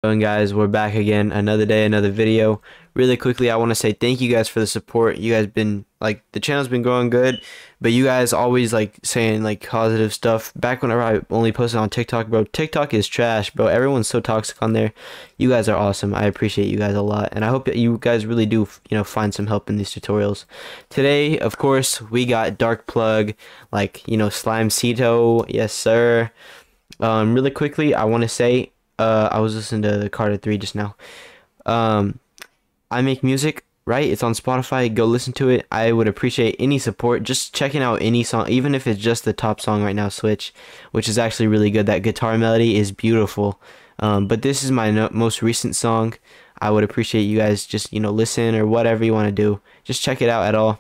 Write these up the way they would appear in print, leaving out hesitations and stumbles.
Going guys, we're back again, another day, another video. Really quickly, I want to say thank you guys for the support. You guys been like, the channel's been growing good, but you guys always like saying like positive stuff. Back whenever I only posted on TikTok, bro, TikTok is trash, bro. Everyone's so toxic on there. You guys are awesome. I appreciate you guys a lot, and I hope that you guys really do, find some help in these tutorials. Today, of course, we got darkplugg, like, SLIMESITO, yes sir. Really quickly, I want to say, I was listening to the Carter 3 just now. I make music, right? It's on Spotify. Go listen to it. I would appreciate any support. Just checking out any song, even if it's just the top song right now, Switch, which is actually really good. That guitar melody is beautiful. But this is my most recent song. I would appreciate you guys just, listen or whatever you want to do. Just check it out at all.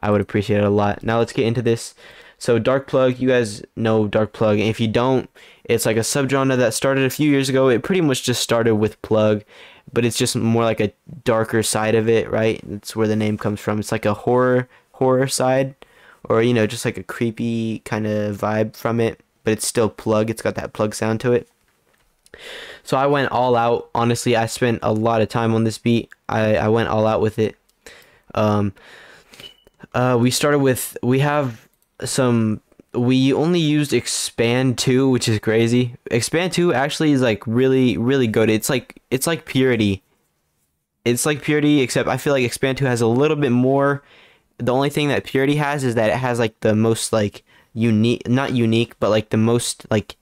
I would appreciate it a lot. Now let's get into this. So darkplugg, you guys know darkplugg. If you don't, it's like a subgenre that started a few years ago. It pretty much just started with plugg, but it's just more like a darker side of it, right? That's where the name comes from. It's like a horror side, or just like a creepy kind of vibe from it, but it's still plugg. It's got that plugg sound to it. So I went all out. Honestly, I spent a lot of time on this beat. I went all out with it. We only used expand 2, which is crazy. Expand 2 actually is like really good. It's like purity. It's like purity, except I feel like expand 2 has a little bit more. The only thing that purity has is that it has like the most like unique, not unique, but like the most like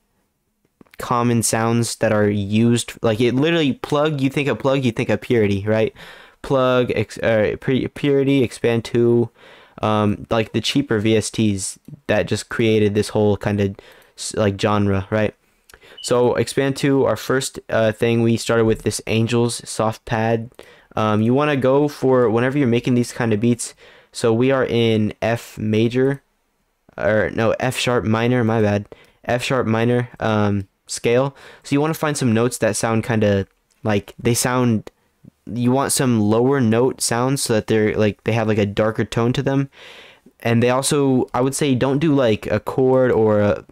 common sounds that are used. Like it literally, plugg, you think of plugg, you think of purity, right? Purity, expand 2, like the cheaper VSTs that just created this whole kind of like genre, right? So expand 2, our first thing, we started with this Angels soft pad. You want to go for whenever you're making these kind of beats. So we are in F major, or no, F sharp minor, my bad, F sharp minor scale. So you want to find some notes that sound kind of like you want some lower note sounds so that they're like, they have like a darker tone to them. And they also, I would say, don't do like a chord or a,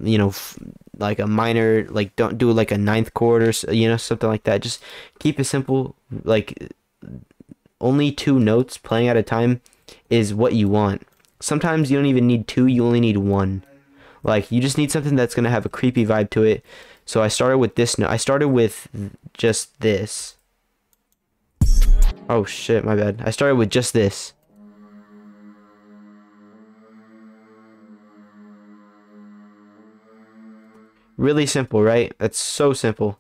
like a minor, like don't do like a ninth chord or something like that. Just keep it simple. Like only 2 notes playing at a time is what you want. Sometimes you don't even need 2, you only need 1. Like you just need something that's gonna have a creepy vibe to it. So I started with this note. I started with just this. Oh shit, my bad. I started with just this. Really simple, right? That's so simple.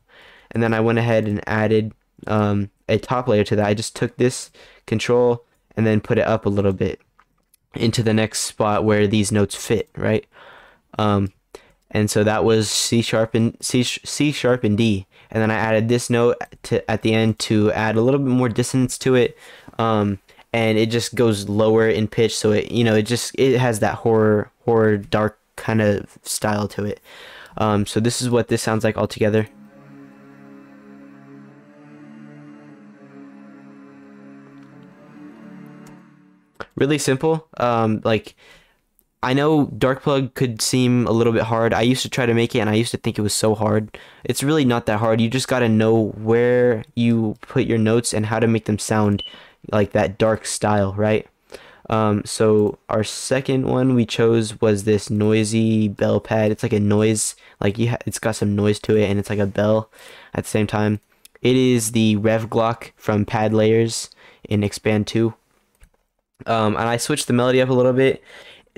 And then I went ahead and added a top layer to that. I just took this control and then put it up a little bit into the next spot where these notes fit, right? And so that was C sharp and D. And then I added this note at the end to add a little bit more dissonance to it. And it just goes lower in pitch, so it has that horror dark kind of style to it. So this is what this sounds like altogether. Really simple. Like, I know darkplugg could seem a little bit hard. I used to try to make it and I used to think it was so hard. It's really not that hard. You just gotta know where you put your notes and how to make them sound like that dark style, right? So our second one we chose was this noisy bell pad. It's like a noise, like it's got some noise to it, and it's like a bell at the same time. It is the Rev Glock from Pad Layers in Expand 2. And I switched the melody up a little bit.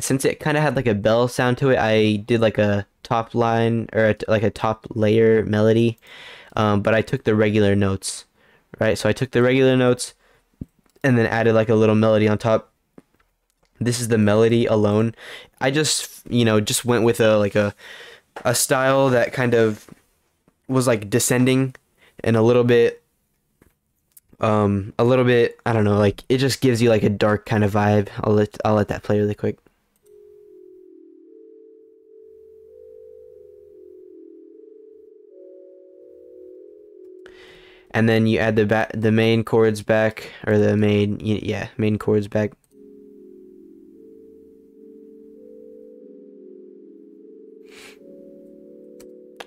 Since it kind of had like a bell sound to it, I did like a top line, or like a top layer melody, but I took the regular notes, right? So I took the regular notes and then added like a little melody on top. This is the melody alone. I just went with a style that kind of was like descending and a little bit I don't know, like it just gives you like a dark kind of vibe. I'll let that play really quick. And then you add the main chords back, or the main chords back.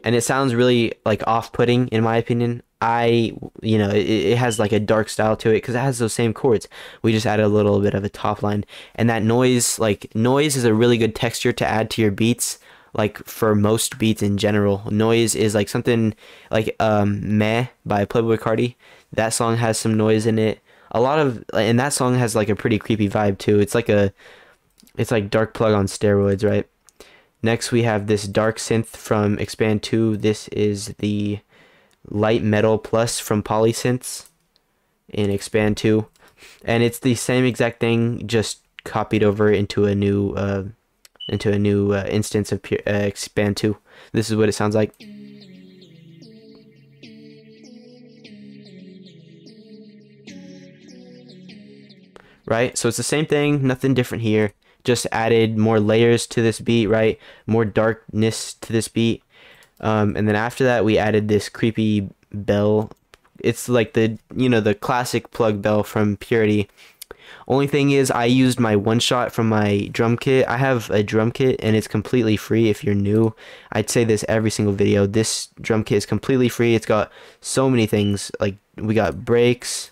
And it sounds really like off-putting in my opinion. it has like a dark style to it because it has those same chords. We just added a little bit of a top line, and that noise, like noise is a really good texture to add to your beats. Like for most beats in general, noise is like something like Meh by Playboi Carti. That song has some noise in it. And that song has like a pretty creepy vibe too. It's like darkplugg on steroids, right? Next we have this dark synth from Expand 2. This is the light metal plus from Polysynths in Expand 2, and it's the same exact thing, just copied over into a new instance of Expand 2. This is what it sounds like. Right, so it's the same thing, nothing different here, just added more layers to this beat, right? More darkness to this beat. And then after that we added this creepy bell. It's like the classic plug bell from Purity. Only thing is, I used my one shot from my drum kit. I have a drum kit and it's completely free. If you're new, I'd say this every single video. This drum kit is completely free. It's got so many things. Like we got breaks.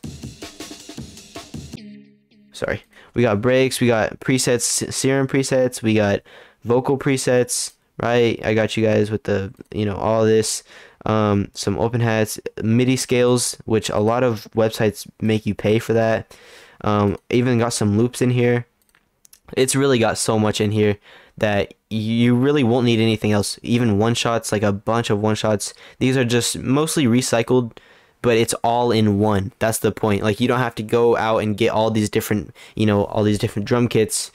Sorry. We got breaks. We got presets, serum presets. We got vocal presets. Right. I got you guys with the, all this. Some open hats, MIDI scales, which a lot of websites make you pay for that. Even got some loops in here. It's really got so much in here that you really won't need anything else. Even one shots, like a bunch of one shots. These are just mostly recycled, but it's all in one. That's the point. Like you don't have to go out and get all these different, all these different drum kits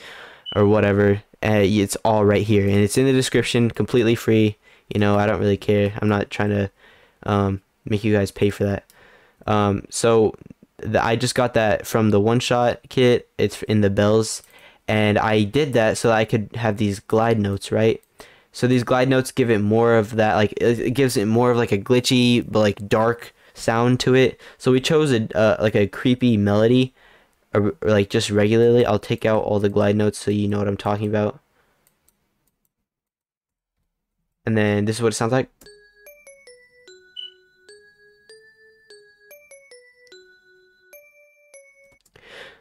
or whatever. It's all right here, and it's in the description, completely free. I don't really care. I'm not trying to make you guys pay for that. I just got that from the one shot kit. It's in the bells, and I did that so that I could have these glide notes, right? So these glide notes give it more of that, like it gives it more of like a glitchy but like dark sound to it. So we chose like a creepy melody, or like just regularly. I'll take out all the glide notes so you know what I'm talking about. And then this is what it sounds like.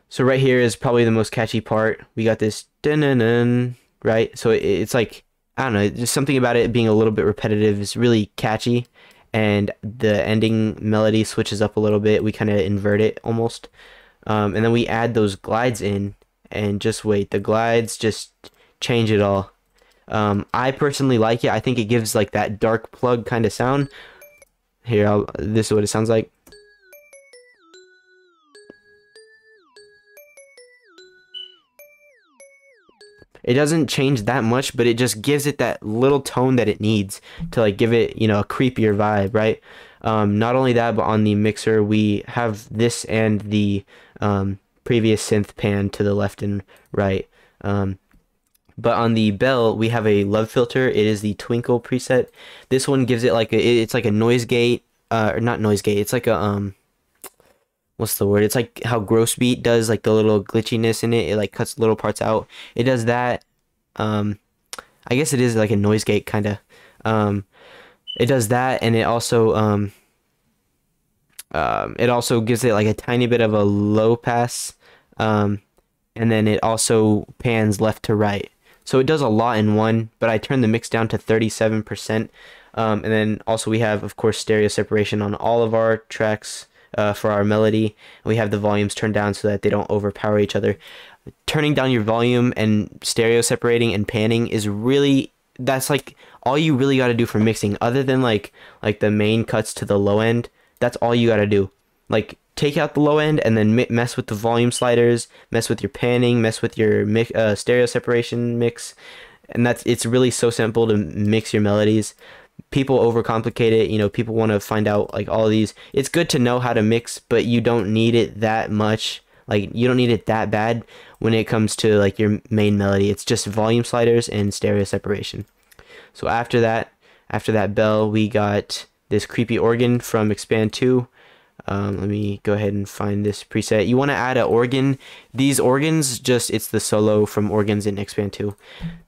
So right here is probably the most catchy part. We got this dun-dun-dun, right? So it's like, I don't know, just something about it being a little bit repetitive is really catchy. And the ending melody switches up a little bit. We kind of invert it almost. And then we add those glides in, and just wait. The glides just change it all. I personally like it. I think it gives like that dark plug kind of sound. Here, this is what it sounds like. It doesn't change that much, but it just gives it that little tone that it needs to like give it, a creepier vibe, right? Not only that, but on the mixer, we have this and the previous synth pan to the left and right. But on the bell, we have a love filter. It is the twinkle preset. This one gives it like it's like a noise gate, or not noise gate. It's like a what's the word? It's like how Gross Beat does, like the little glitchiness in it. It like cuts little parts out. It does that. I guess it is like a noise gate kind of. It does that, and it also gives it like a tiny bit of a low pass. And then it also pans left to right. So it does a lot in one, but I turned the mix down to 37%. And then also we have, of course, stereo separation on all of our tracks. For our melody, and we have the volumes turned down so that they don't overpower each other. Turning down your volume and stereo separating and panning is really, that's like all you really got to do for mixing, other than like the main cuts to the low end. That's all you got to do. Like take out the low end and then mess with the volume sliders, mess with your panning, mess with your stereo separation mix, and it's really so simple to mix your melodies. People overcomplicate it. People want to find out like all of these. It's good to know how to mix, but you don't need it that much. Like you don't need it that bad when it comes to like your main melody. It's just volume sliders and stereo separation. So after that bell, we got this creepy organ from Expand 2. Let me go ahead and find this preset. You want to add an organ. These organs, it's the solo from organs in Expand 2.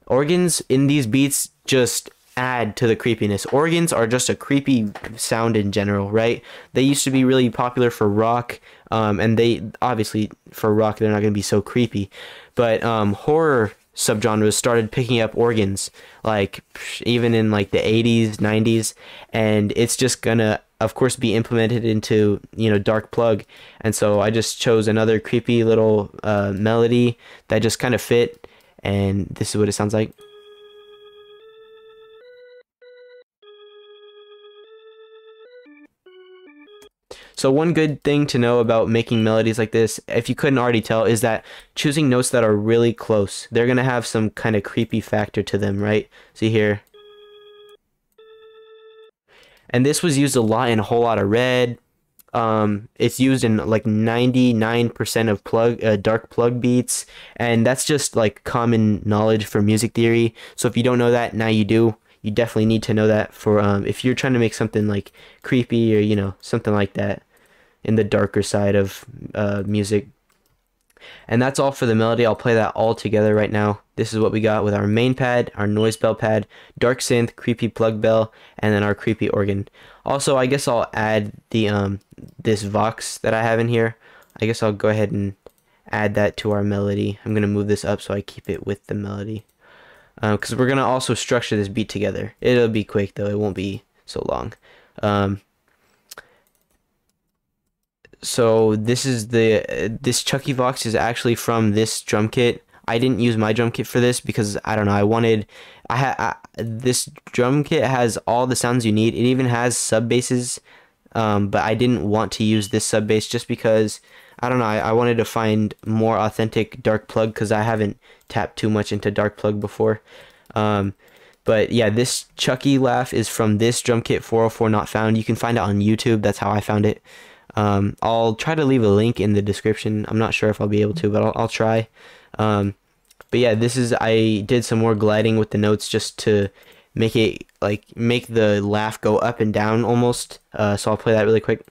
Organs in these beats just add to the creepiness. Organs are just a creepy sound in general, right? They used to be really popular for rock, and they obviously for rock they're not going to be so creepy, but horror subgenres started picking up organs, like even in like the 80s, 90s, and it's just gonna of course be implemented into, you know, darkplugg. And so I just chose another creepy little melody that just kind of fit, and this is what it sounds like. So one good thing to know about making melodies like this, if you couldn't already tell, is that choosing notes that are really close. They're going to have some kind of creepy factor to them, right? See here. And this was used a lot in a whole lot of red. It's used in like 99% of darkplugg beats, and that's just like common knowledge for music theory. So if you don't know that, now you do. You definitely need to know that for if you're trying to make something like creepy or, you know, something like that in the darker side of music. And that's all for the melody. I'll play that all together right now. This is what we got with our main pad, our noise bell pad, dark synth, creepy plug bell, and then our creepy organ. Also, I guess I'll add the this vox that I have in here. I guess I'll go ahead and add that to our melody. I'm gonna move this up so I keep it with the melody, because we're gonna also structure this beat together. It'll be quick though, it won't be so long. So this is this Chucky Vox is actually from this drum kit. I didn't use my drum kit for this because I don't know, this drum kit has all the sounds you need. It even has sub basses, but I didn't want to use this sub bass just because I don't know, I wanted to find more authentic darkplugg because I haven't tapped too much into darkplugg before. But yeah, this Chucky laugh is from this drum kit 404 Not Found. You can find it on YouTube. That's how I found it. I'll try to leave a link in the description. I'm not sure if I'll be able to, but I'll try. But yeah, I did some more gliding with the notes just to make it make the laugh go up and down almost. So I'll play that really quick.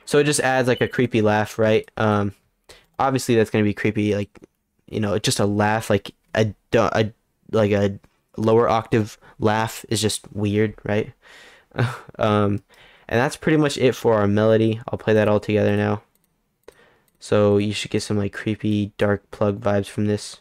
So it just adds like a creepy laugh, right? Obviously that's gonna be creepy, like, you know, just a laugh, like a lower octave laugh is just weird, right? And that's pretty much it for our melody. I'll play that all together now. So you should get some like creepy darkplugg vibes from this.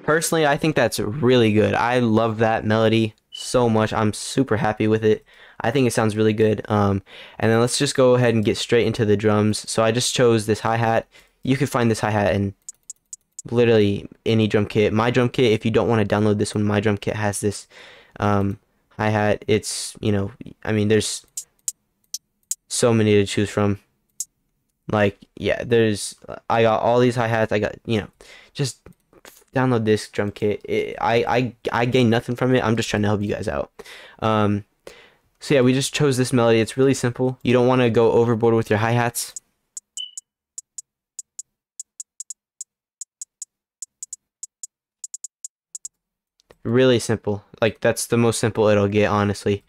Personally, I think that's really good. I love that melody so much. I'm super happy with it. I think it sounds really good. And then let's just go ahead and get straight into the drums. So I just chose this hi-hat. You can find this hi-hat in literally any drum kit. My drum kit, if you don't want to download this one, my drum kit has this hi-hat. It's, you know, I mean, there's so many to choose from. Like, yeah, I got all these hi-hats. I got, you know, just download this drum kit. I gain nothing from it. I'm just trying to help you guys out. So yeah, we just chose this melody. It's really simple. You don't want to go overboard with your hi-hats. Really simple. Like, that's the most simple it'll get, honestly.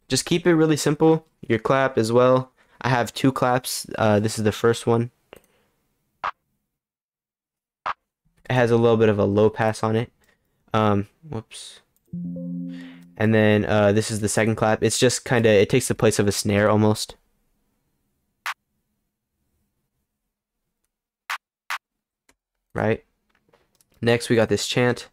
Just keep it really simple. Your clap as well. I have two claps. This is the first one. It has a little bit of a low pass on it. Whoops. And then this is the second clap. It's just kind of, it takes the place of a snare almost. Right? Next we got this chant.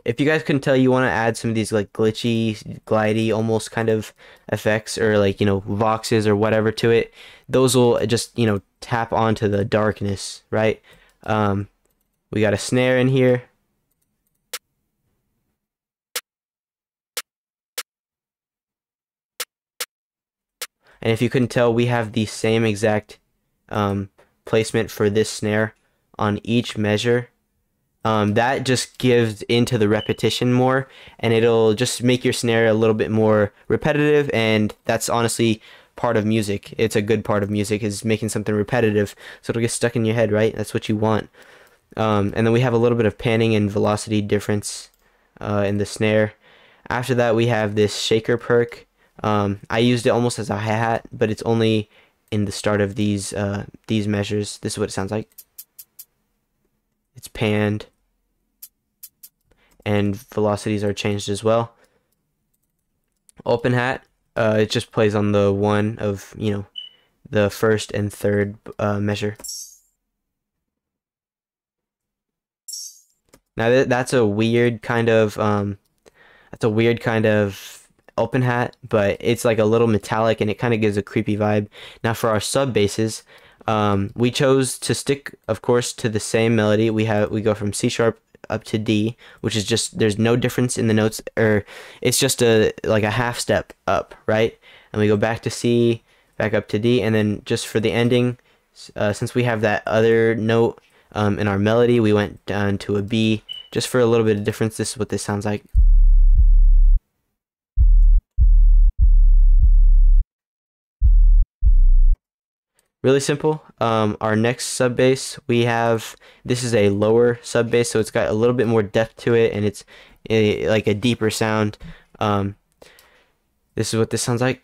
If you guys couldn't tell, you want to add some of these like glitchy, glidey, almost kind of effects, or like, you know, voxes or whatever to it. Those will just, you know, tap onto the darkness, right? We got a snare in here. And if you couldn't tell, we have the same exact placement for this snare on each measure. That just gives into the repetition more, and it'll just make your snare a little bit more repetitive, and that's honestly part of music. It's a good part of music, is making something repetitive, so it'll get stuck in your head, right? That's what you want. And then we have a little bit of panning and velocity difference in the snare. After that, we have this shaker perk. I used it almost as a hi-hat, but it's only in the start of these measures. This is what it sounds like. It's panned, and velocities are changed as well. Open hat, it just plays on the one of, you know, the first and third measure. Now that's a weird kind of open hat, but it's like a little metallic and it kind of gives a creepy vibe. Now for our sub basses, we chose to stick, of course, to the same melody. We go from C sharp up to D, which is just, there's no difference in the notes, or it's just like a half step up, right? And we go back to C, back up to D, and then just for the ending, since we have that other note in our melody, we went down to a B just for a little bit of difference. This is what this sounds like. Really simple. Our next sub bass, we have, this is a lower sub bass, so it's got a little bit more depth to it, and it's like a deeper sound. This is what this sounds like.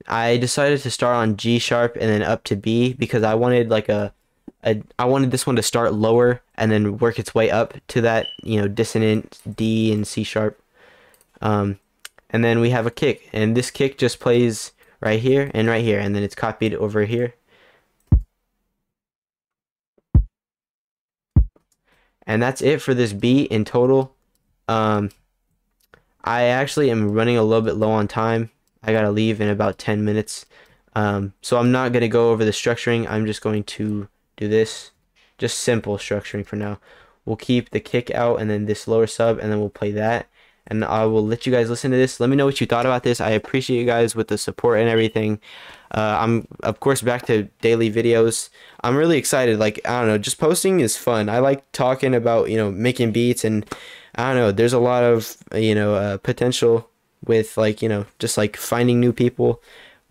I decided to start on G sharp and then up to B because I wanted like I wanted this one to start lower and then work its way up to that, you know, dissonant D and C sharp. And then we have a kick, and this kick just plays right here and right here, and then it's copied over here. And that's it for this beat in total. I actually am running a little bit low on time. I gotta leave in about 10 minutes. So I'm not gonna go over the structuring. I'm just going to do this. Just simple structuring for now. We'll keep the kick out and then this lower sub, and then we'll play that. And I will let you guys listen to this. Let me know what you thought about this. I appreciate you guys with the support and everything. I'm, of course, back to daily videos. I'm really excited. Like, I don't know, just posting is fun. I like talking about, you know, making beats, and I don't know, there's a lot of, you know, potential with, like, you know, just like finding new people,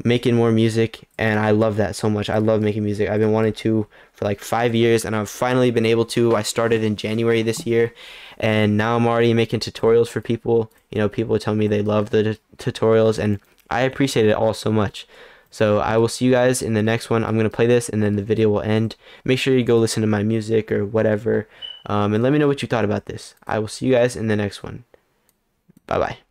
making more music, and I love that so much. I love making music. I've been wanting to for like 5 years, and I've finally been able to. I started in January this year, and now I'm already making tutorials for people. You know, people tell me they love the tutorials, and I appreciate it all so much. So I will see you guys in the next one. I'm going to play this, and then the video will end. Make sure you go listen to my music or whatever, and let me know what you thought about this. I will see you guys in the next one. Bye-bye.